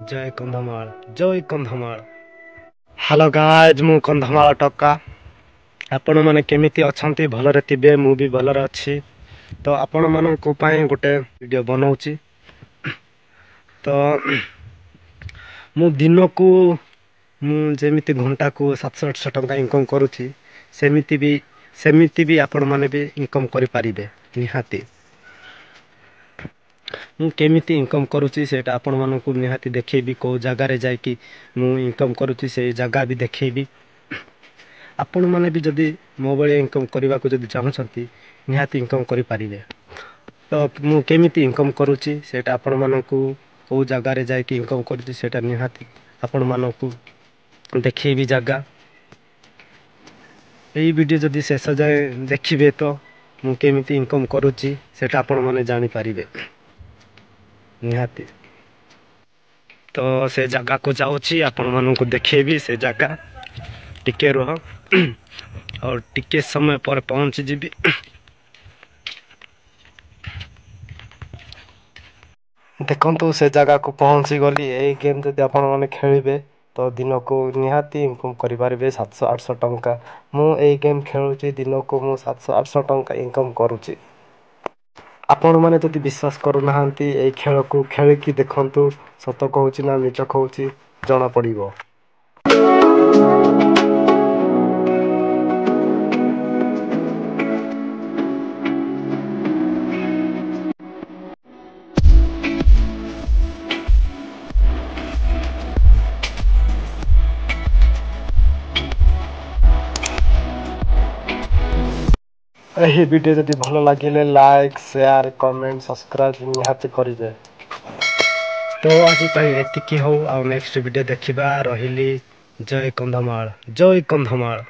जय कंधमाल जय Kandhamal. Hello guys मु कंधमाल टक्का। आपण माने केमिति अछंती भलरे थिबे मु भी भलरे अछि। तो आपण माननको पई गोटे वीडियो बनाउची। तो मु दिनको मु जेमिति घंटा को 700-800 टका इनकम करूची सेमिति भी आपण माने भी इनकम करि पारिबे निहाती। मु केमिति इनकम करूची सेटा आपण माननको निहाती देखैबी को जगह रे जाय कि मु इनकम करूची से जगह भी देखैबी। आपण माने भी जदी मोबाइल इनकम करबा को जदी चाहछंती निहाती इनकम करि पारिबे। तो मु केमिति इनकम करूची सेटा आपण माननको को जगह रे जाय कि इनकम करूची सेटा निहाती आपण माननको देखैबी जगह। एई वीडियो जदी शेष जाय देखिबे तो मु केमिति इनकम करूची सेटा आपण माने जानि पारिबे निहाती। तो से जगह को जाऊँगी आपण माननको देखेबी से जगह टिके रह और टिके समय पर पहुँच जीबी। देखंतु से जगह को पहुँची गली। ए गेम जदी आपण माने खेलिबे तो दिन को निहाती इनकम करि पारिबे 700-800 टंका। मु ए गेम खेलुची दिन को मु 700-800 टंका इनकम करूची। आपण माने जदी विश्वास करू नाहंती ए खेल को खेलिकी देखंतु सत कहूची ना मिछ कहूची जणा पड़िबो। एही वीडियो जदी भलो लागिले लाइक शेयर कमेंट सब्सक्राइब निहाती करिबे। तो आज पई एतिकी हो आ नेक्स्ट वीडियो देखिबा रहिली। जय कंधमाल जय कंधमाल।